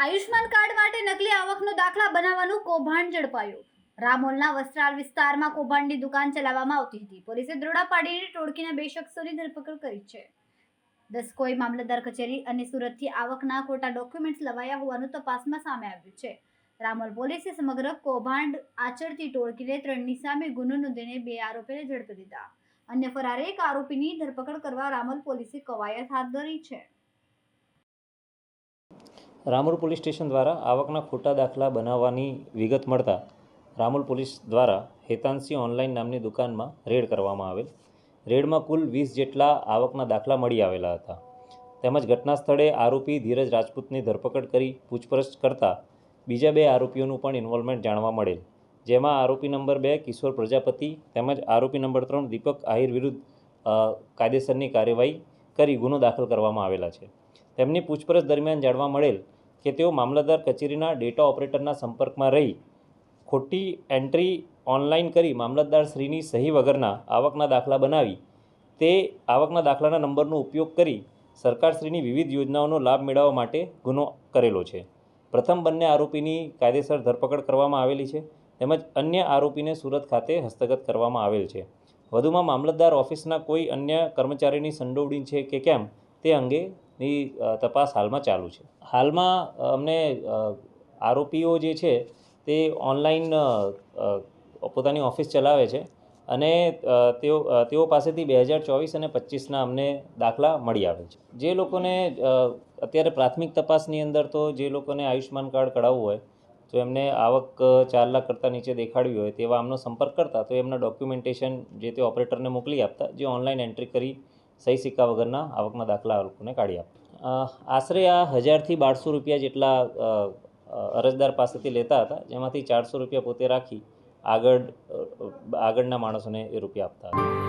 Ayushman card માટે નકલી આવકનો દાખલા બનાવવાનું કૌભાંડ ઝડપાયું। રામોલના વસ્ત્રાલ વિસ્તારમાં કૌભાંડની દુકાન ચલાવવામાં આવતી હતી। પોલીસે દરોડા પાડીને ટોળકીના 2 શખ્સોની ધરપકડ કરી છે। દસકોઈ મામલતદાર કચેરી અને સુરતથી આવકના ખોટા ડોક્યુમેન્ટ્સ લવાયા હોવાનું તપાસમાં સામે આવ્યું છે। રામોલ પોલીસે સમગ્ર કૌભાંડ આચરતી ટોળકીને 3ની સામે ગુનો નોંધીને 2 આરોપીને ઝડપી લીધા। અન્ય ફરાર 1 આરોપીની ધરપકડ કરવા રામોલ પોલીસે કવાયત હાથ ધરી છે। રામોલ પોલીસ સ્ટેશન દ્વારા આવકના ખોટા દાખલા બનાવવાની વિગત મળતા રામોલ પોલીસ દ્વારા હેતાંશી ઓનલાઈન નામની દુકાનમાં રેડ કરવામાં આવેલ। રેડમાં કુલ 20 જેટલા આવકના દાખલા મળી આવેલા હતા। તેમજ ઘટના સ્થળે આરોપી ધીરજ રાજપૂતની ધરપકડ કરી પૂછપરછ કરતા બીજા 2 આરોપીઓનું પણ ઇન્વોલ્વમેન્ટ જાણવા મળેલ, જેમાં આરોપી નંબર 2 કિશોર પ્રજાપતિ તેમજ આરોપી નંબર 3 દીપક આહિર વિરુદ્ધ કાયદેસરની કાર્યવાહી કરી ગુનો દાખલ કરવામાં આવેલા છે। તેમની પૂછપરછ દરમિયાન જાણવા મળેલ કે તેઓ મામલતદાર કચેરીના ડેટા ઓપરેટરના સંપર્કમાં રહી ખોટી એન્ટ્રી ઓનલાઈન કરી મામલતદાર શ્રીની સહી વગરના આવકના દાખલા બનાવી તે આવકના દાખલાના નંબરનો ઉપયોગ કરી સરકારશ્રીની વિવિધ યોજનાઓનો લાભ મેળવવા માટે ગુનો કરેલો છે। પ્રથમ બંને આરોપીની કાયદેસર ધરપકડ કરવામાં આવેલી છે, તેમજ અન્ય આરોપીને સુરત ખાતે હસ્તગત કરવામાં આવેલ છે। વધુમાં મામલતદાર ઓફિસના કોઈ અન્ય કર્મચારીની સંડોવણી છે કે કેમ તે અંગેની તપાસ હાલમાં ચાલુ છે। હાલમાં અમને આરોપીઓ જે છે તે ઓનલાઈન પોતાની ઓફિસ ચલાવે છે અને તેઓ પાસેથી 2024 અને 25ના અમને દાખલા મળી આવે છે। જે લોકોને અત્યારે પ્રાથમિક તપાસની અંદર તો જે લોકોને આયુષ્માન કાર્ડ કઢાવવું હોય તો એમને આવક 4 લાખ કરતાં નીચે દેખાડવી હોય તેવા આમનો સંપર્ક કરતા તો એમના ડોક્યુમેન્ટેશન જે તે ઓપરેટરને મોકલી આપતા, જે ઓનલાઈન એન્ટ્રી કરી સહી સિક્કા વગરના આવકના દાખલા આ લોકોને કાઢી આપતા। આશરે આ 1000થી 1200 રૂપિયા જેટલા અરજદાર પાસેથી લેતા હતા, જેમાંથી 400 રૂપિયા પોતે રાખી આગળના માણસોને એ રૂપિયા આપતા હતા।